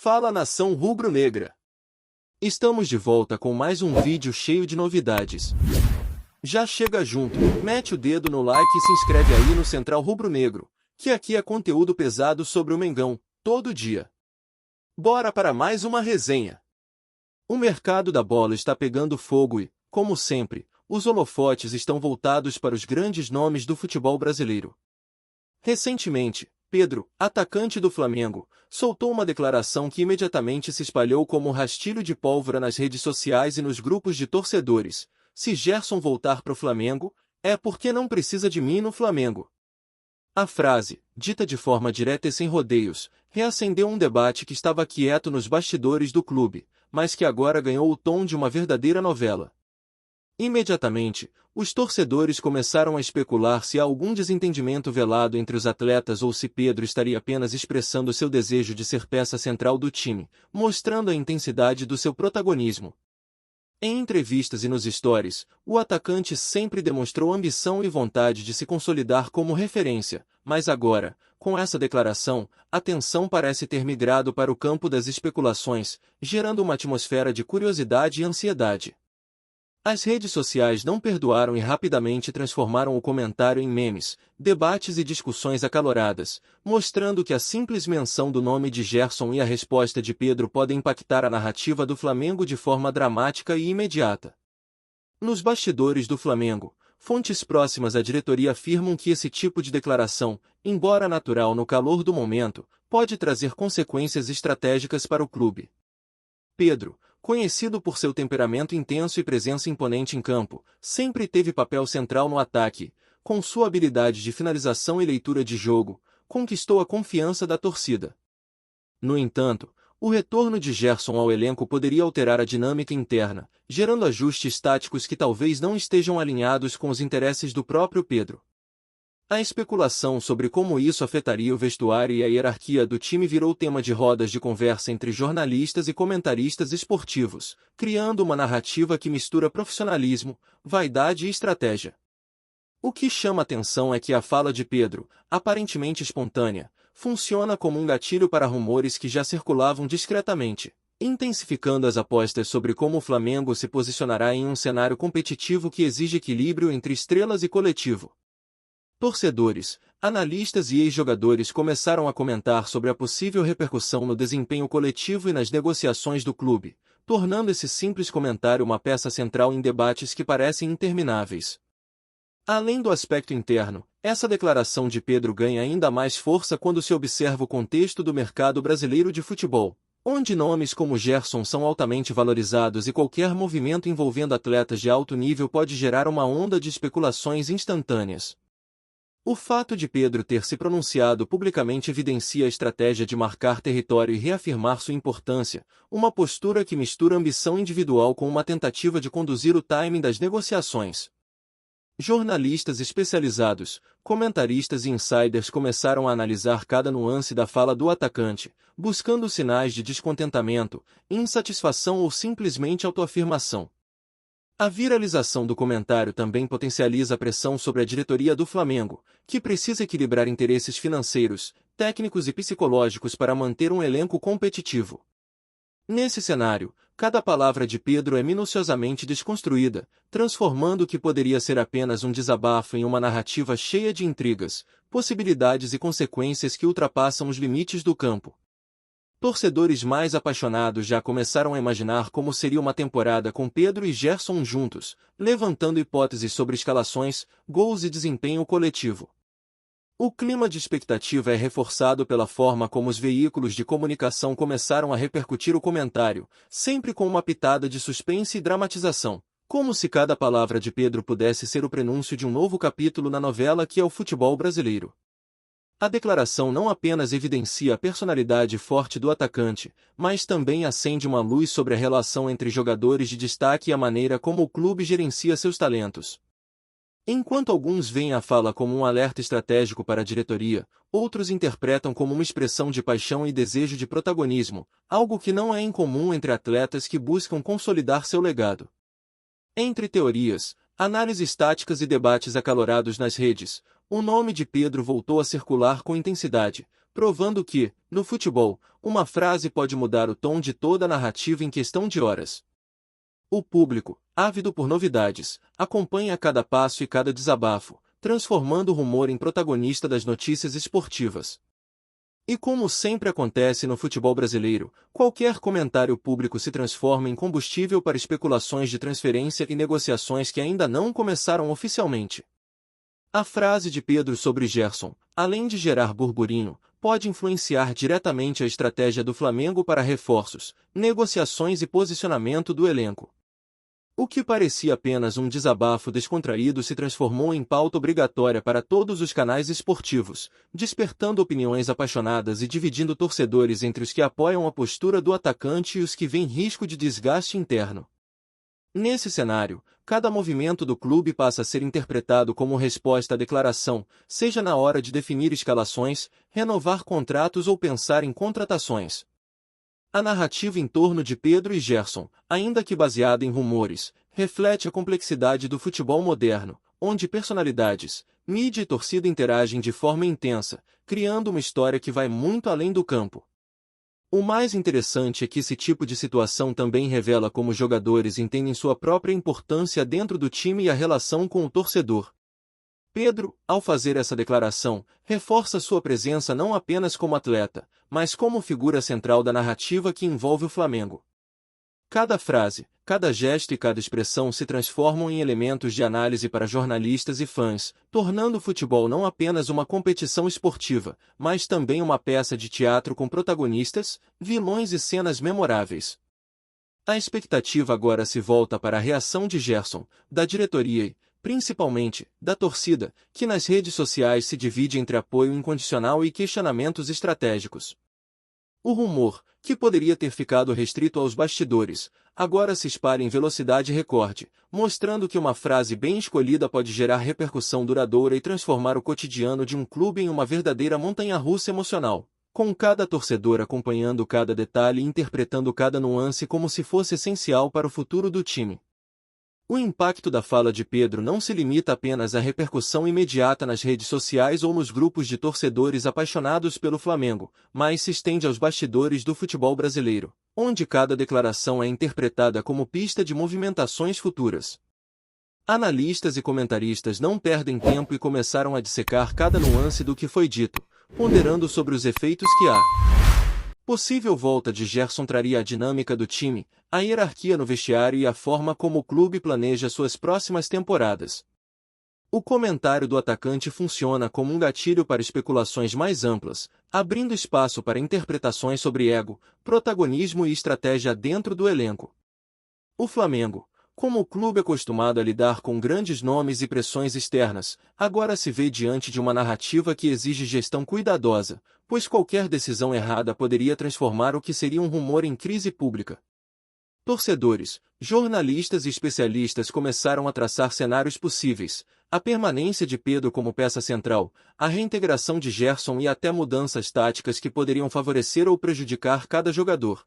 Fala, nação rubro-negra! Estamos de volta com mais um vídeo cheio de novidades. Já chega junto, mete o dedo no like e se inscreve aí no Central Rubro-Negro, que aqui é conteúdo pesado sobre o Mengão, todo dia. Bora para mais uma resenha. O mercado da bola está pegando fogo e, como sempre, os holofotes estão voltados para os grandes nomes do futebol brasileiro. Recentemente, Pedro, atacante do Flamengo, soltou uma declaração que imediatamente se espalhou como um rastilho de pólvora nas redes sociais e nos grupos de torcedores. Se Gerson voltar para o Flamengo, é porque não precisa de mim no Flamengo. A frase, dita de forma direta e sem rodeios, reacendeu um debate que estava quieto nos bastidores do clube, mas que agora ganhou o tom de uma verdadeira novela. Imediatamente, os torcedores começaram a especular se há algum desentendimento velado entre os atletas ou se Pedro estaria apenas expressando seu desejo de ser peça central do time, mostrando a intensidade do seu protagonismo. Em entrevistas e nos stories, o atacante sempre demonstrou ambição e vontade de se consolidar como referência, mas agora, com essa declaração, a tensão parece ter migrado para o campo das especulações, gerando uma atmosfera de curiosidade e ansiedade. As redes sociais não perdoaram e rapidamente transformaram o comentário em memes, debates e discussões acaloradas, mostrando que a simples menção do nome de Gerson e a resposta de Pedro podem impactar a narrativa do Flamengo de forma dramática e imediata. Nos bastidores do Flamengo, fontes próximas à diretoria afirmam que esse tipo de declaração, embora natural no calor do momento, pode trazer consequências estratégicas para o clube. Pedro, conhecido por seu temperamento intenso e presença imponente em campo, sempre teve papel central no ataque. Com sua habilidade de finalização e leitura de jogo, conquistou a confiança da torcida. No entanto, o retorno de Gerson ao elenco poderia alterar a dinâmica interna, gerando ajustes táticos que talvez não estejam alinhados com os interesses do próprio Pedro. A especulação sobre como isso afetaria o vestuário e a hierarquia do time virou tema de rodas de conversa entre jornalistas e comentaristas esportivos, criando uma narrativa que mistura profissionalismo, vaidade e estratégia. O que chama atenção é que a fala de Pedro, aparentemente espontânea, funciona como um gatilho para rumores que já circulavam discretamente, intensificando as apostas sobre como o Flamengo se posicionará em um cenário competitivo que exige equilíbrio entre estrelas e coletivo. Torcedores, analistas e ex-jogadores começaram a comentar sobre a possível repercussão no desempenho coletivo e nas negociações do clube, tornando esse simples comentário uma peça central em debates que parecem intermináveis. Além do aspecto interno, essa declaração de Pedro ganha ainda mais força quando se observa o contexto do mercado brasileiro de futebol, onde nomes como Gerson são altamente valorizados e qualquer movimento envolvendo atletas de alto nível pode gerar uma onda de especulações instantâneas. O fato de Pedro ter se pronunciado publicamente evidencia a estratégia de marcar território e reafirmar sua importância, uma postura que mistura ambição individual com uma tentativa de conduzir o timing das negociações. Jornalistas especializados, comentaristas e insiders começaram a analisar cada nuance da fala do atacante, buscando sinais de descontentamento, insatisfação ou simplesmente autoafirmação. A viralização do comentário também potencializa a pressão sobre a diretoria do Flamengo, que precisa equilibrar interesses financeiros, técnicos e psicológicos para manter um elenco competitivo. Nesse cenário, cada palavra de Pedro é minuciosamente desconstruída, transformando o que poderia ser apenas um desabafo em uma narrativa cheia de intrigas, possibilidades e consequências que ultrapassam os limites do campo. Torcedores mais apaixonados já começaram a imaginar como seria uma temporada com Pedro e Gerson juntos, levantando hipóteses sobre escalações, gols e desempenho coletivo. O clima de expectativa é reforçado pela forma como os veículos de comunicação começaram a repercutir o comentário, sempre com uma pitada de suspense e dramatização, como se cada palavra de Pedro pudesse ser o prenúncio de um novo capítulo na novela que é o futebol brasileiro. A declaração não apenas evidencia a personalidade forte do atacante, mas também acende uma luz sobre a relação entre jogadores de destaque e a maneira como o clube gerencia seus talentos. Enquanto alguns veem a fala como um alerta estratégico para a diretoria, outros interpretam como uma expressão de paixão e desejo de protagonismo, algo que não é incomum entre atletas que buscam consolidar seu legado. Entre teorias, análises táticas e debates acalorados nas redes, o nome de Pedro voltou a circular com intensidade, provando que, no futebol, uma frase pode mudar o tom de toda a narrativa em questão de horas. O público, ávido por novidades, acompanha cada passo e cada desabafo, transformando o rumor em protagonista das notícias esportivas. E como sempre acontece no futebol brasileiro, qualquer comentário público se transforma em combustível para especulações de transferência e negociações que ainda não começaram oficialmente. A frase de Pedro sobre Gerson, além de gerar burburinho, pode influenciar diretamente a estratégia do Flamengo para reforços, negociações e posicionamento do elenco. O que parecia apenas um desabafo descontraído se transformou em pauta obrigatória para todos os canais esportivos, despertando opiniões apaixonadas e dividindo torcedores entre os que apoiam a postura do atacante e os que veem risco de desgaste interno. Nesse cenário, cada movimento do clube passa a ser interpretado como resposta à declaração, seja na hora de definir escalações, renovar contratos ou pensar em contratações. A narrativa em torno de Pedro e Gerson, ainda que baseada em rumores, reflete a complexidade do futebol moderno, onde personalidades, mídia e torcida interagem de forma intensa, criando uma história que vai muito além do campo. O mais interessante é que esse tipo de situação também revela como os jogadores entendem sua própria importância dentro do time e a relação com o torcedor. Pedro, ao fazer essa declaração, reforça sua presença não apenas como atleta, mas como figura central da narrativa que envolve o Flamengo. Cada frase, cada gesto e cada expressão se transformam em elementos de análise para jornalistas e fãs, tornando o futebol não apenas uma competição esportiva, mas também uma peça de teatro com protagonistas, vilões e cenas memoráveis. A expectativa agora se volta para a reação de Gerson, da diretoria e, principalmente, da torcida, que nas redes sociais se divide entre apoio incondicional e questionamentos estratégicos. O rumor, que poderia ter ficado restrito aos bastidores, agora se espalha em velocidade recorde, mostrando que uma frase bem escolhida pode gerar repercussão duradoura e transformar o cotidiano de um clube em uma verdadeira montanha-russa emocional, com cada torcedor acompanhando cada detalhe e interpretando cada nuance como se fosse essencial para o futuro do time. O impacto da fala de Pedro não se limita apenas à repercussão imediata nas redes sociais ou nos grupos de torcedores apaixonados pelo Flamengo, mas se estende aos bastidores do futebol brasileiro, onde cada declaração é interpretada como pista de movimentações futuras. Analistas e comentaristas não perdem tempo e começaram a dissecar cada nuance do que foi dito, ponderando sobre os efeitos que a possível volta de Gerson traria à dinâmica do time, a hierarquia no vestiário e a forma como o clube planeja suas próximas temporadas. O comentário do atacante funciona como um gatilho para especulações mais amplas, abrindo espaço para interpretações sobre ego, protagonismo e estratégia dentro do elenco. O Flamengo, como o clube acostumado a lidar com grandes nomes e pressões externas, agora se vê diante de uma narrativa que exige gestão cuidadosa, pois qualquer decisão errada poderia transformar o que seria um rumor em crise pública. Torcedores, jornalistas e especialistas começaram a traçar cenários possíveis: a permanência de Pedro como peça central, a reintegração de Gerson e até mudanças táticas que poderiam favorecer ou prejudicar cada jogador.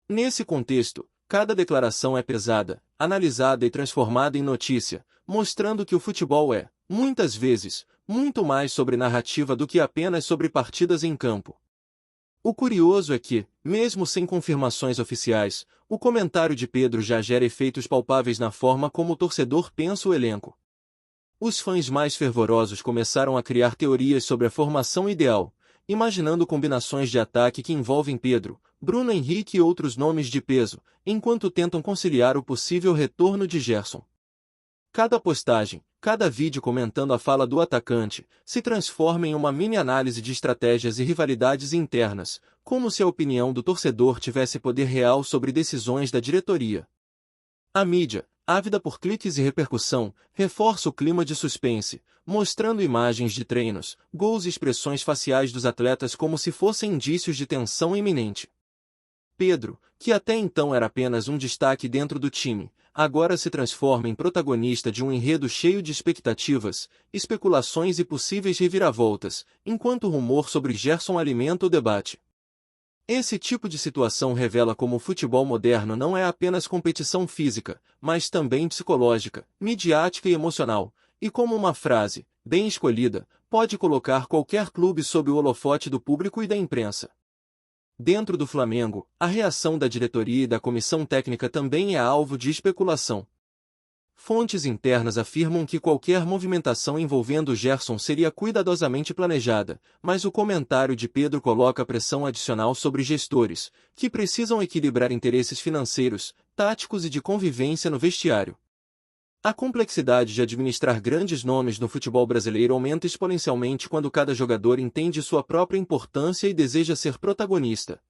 Nesse contexto, cada declaração é pesada, analisada e transformada em notícia, mostrando que o futebol é, muitas vezes, muito mais sobre narrativa do que apenas sobre partidas em campo. O curioso é que, mesmo sem confirmações oficiais, o comentário de Pedro já gera efeitos palpáveis na forma como o torcedor pensa o elenco. Os fãs mais fervorosos começaram a criar teorias sobre a formação ideal, imaginando combinações de ataque que envolvem Pedro, Bruno Henrique e outros nomes de peso, enquanto tentam conciliar o possível retorno de Gerson. Cada postagem, cada vídeo comentando a fala do atacante, se transforma em uma mini-análise de estratégias e rivalidades internas, como se a opinião do torcedor tivesse poder real sobre decisões da diretoria. A mídia, ávida por cliques e repercussão, reforça o clima de suspense, mostrando imagens de treinos, gols e expressões faciais dos atletas como se fossem indícios de tensão iminente. Pedro, que até então era apenas um destaque dentro do time, agora se transforma em protagonista de um enredo cheio de expectativas, especulações e possíveis reviravoltas, enquanto o rumor sobre Gerson alimenta o debate. Esse tipo de situação revela como o futebol moderno não é apenas competição física, mas também psicológica, midiática e emocional, e como uma frase, bem escolhida, pode colocar qualquer clube sob o holofote do público e da imprensa. Dentro do Flamengo, a reação da diretoria e da comissão técnica também é alvo de especulação. Fontes internas afirmam que qualquer movimentação envolvendo Gerson seria cuidadosamente planejada, mas o comentário de Pedro coloca pressão adicional sobre gestores, que precisam equilibrar interesses financeiros, táticos e de convivência no vestiário. A complexidade de administrar grandes nomes no futebol brasileiro aumenta exponencialmente quando cada jogador entende sua própria importância e deseja ser protagonista.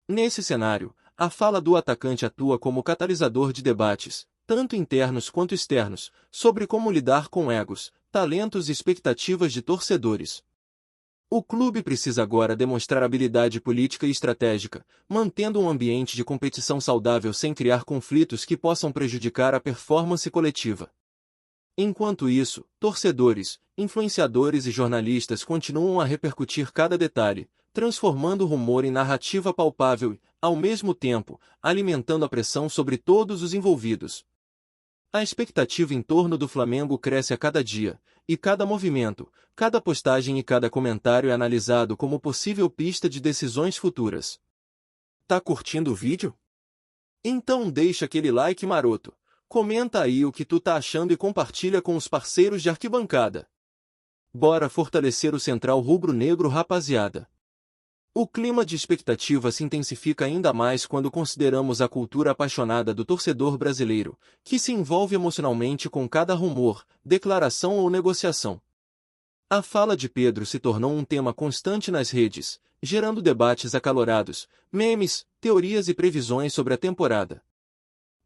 Nesse cenário, a fala do atacante atua como catalisador de debates, tanto internos quanto externos, sobre como lidar com egos, talentos e expectativas de torcedores. O clube precisa agora demonstrar habilidade política e estratégica, mantendo um ambiente de competição saudável sem criar conflitos que possam prejudicar a performance coletiva. Enquanto isso, torcedores, influenciadores e jornalistas continuam a repercutir cada detalhe, transformando o rumor em narrativa palpável e, ao mesmo tempo, alimentando a pressão sobre todos os envolvidos. A expectativa em torno do Flamengo cresce a cada dia, e cada movimento, cada postagem e cada comentário é analisado como possível pista de decisões futuras. Tá curtindo o vídeo? Então deixa aquele like maroto, comenta aí o que tu tá achando e compartilha com os parceiros de arquibancada. Bora fortalecer o Central Rubro-Negro, rapaziada! O clima de expectativa se intensifica ainda mais quando consideramos a cultura apaixonada do torcedor brasileiro, que se envolve emocionalmente com cada rumor, declaração ou negociação. A fala de Pedro se tornou um tema constante nas redes, gerando debates acalorados, memes, teorias e previsões sobre a temporada.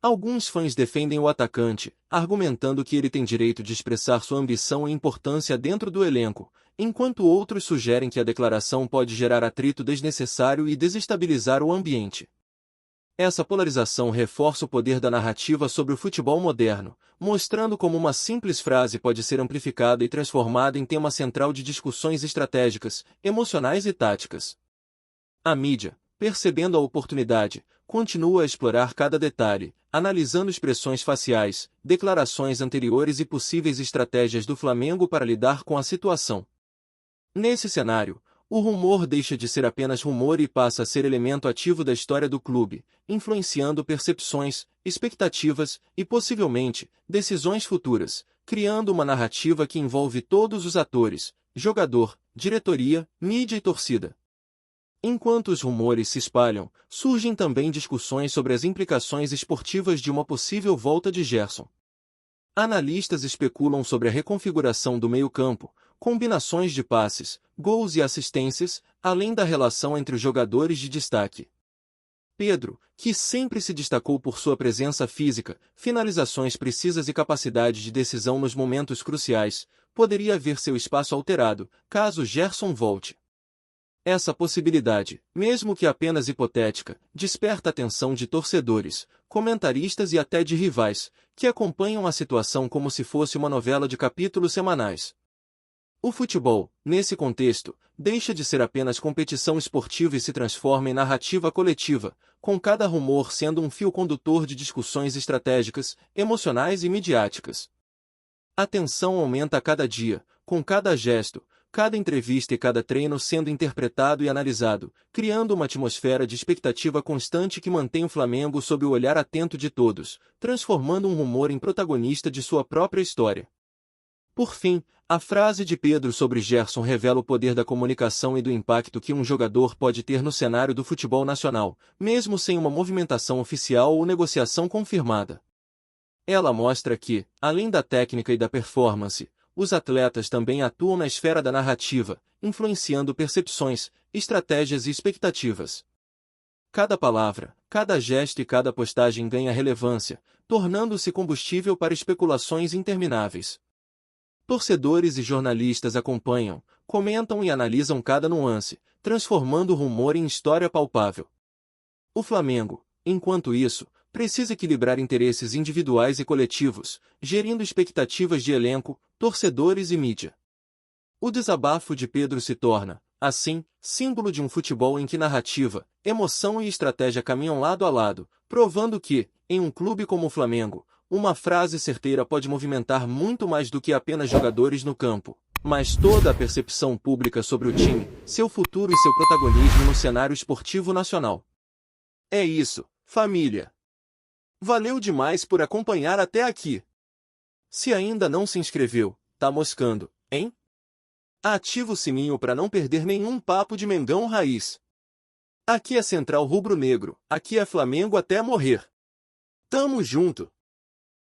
Alguns fãs defendem o atacante, argumentando que ele tem direito de expressar sua ambição e importância dentro do elenco, enquanto outros sugerem que a declaração pode gerar atrito desnecessário e desestabilizar o ambiente. Essa polarização reforça o poder da narrativa sobre o futebol moderno, mostrando como uma simples frase pode ser amplificada e transformada em tema central de discussões estratégicas, emocionais e táticas. A mídia, percebendo a oportunidade, continua a explorar cada detalhe, analisando expressões faciais, declarações anteriores e possíveis estratégias do Flamengo para lidar com a situação. Nesse cenário, o rumor deixa de ser apenas rumor e passa a ser elemento ativo da história do clube, influenciando percepções, expectativas e, possivelmente, decisões futuras, criando uma narrativa que envolve todos os atores, jogador, diretoria, mídia e torcida. Enquanto os rumores se espalham, surgem também discussões sobre as implicações esportivas de uma possível volta de Gerson. Analistas especulam sobre a reconfiguração do meio-campo, combinações de passes, gols e assistências, além da relação entre os jogadores de destaque. Pedro, que sempre se destacou por sua presença física, finalizações precisas e capacidade de decisão nos momentos cruciais, poderia ver seu espaço alterado, caso Gerson volte. Essa possibilidade, mesmo que apenas hipotética, desperta a atenção de torcedores, comentaristas e até de rivais, que acompanham a situação como se fosse uma novela de capítulos semanais. O futebol, nesse contexto, deixa de ser apenas competição esportiva e se transforma em narrativa coletiva, com cada rumor sendo um fio condutor de discussões estratégicas, emocionais e midiáticas. A tensão aumenta a cada dia, com cada gesto, cada entrevista e cada treino sendo interpretado e analisado, criando uma atmosfera de expectativa constante que mantém o Flamengo sob o olhar atento de todos, transformando um rumor em protagonista de sua própria história. Por fim, a frase de Pedro sobre Gerson revela o poder da comunicação e do impacto que um jogador pode ter no cenário do futebol nacional, mesmo sem uma movimentação oficial ou negociação confirmada. Ela mostra que, além da técnica e da performance, os atletas também atuam na esfera da narrativa, influenciando percepções, estratégias e expectativas. Cada palavra, cada gesto e cada postagem ganha relevância, tornando-se combustível para especulações intermináveis. Torcedores e jornalistas acompanham, comentam e analisam cada nuance, transformando o rumor em história palpável. O Flamengo, enquanto isso, precisa equilibrar interesses individuais e coletivos, gerindo expectativas de elenco, torcedores e mídia. O desabafo de Pedro se torna, assim, símbolo de um futebol em que narrativa, emoção e estratégia caminham lado a lado, provando que, em um clube como o Flamengo, Uma frase certeira pode movimentar muito mais do que apenas jogadores no campo, mas toda a percepção pública sobre o time, seu futuro e seu protagonismo no cenário esportivo nacional. É isso, família. Valeu demais por acompanhar até aqui. Se ainda não se inscreveu, tá moscando, hein? Ativa o sininho para não perder nenhum papo de Mengão Raiz. Aqui é Central Rubro Negro, aqui é Flamengo até morrer. Tamo junto!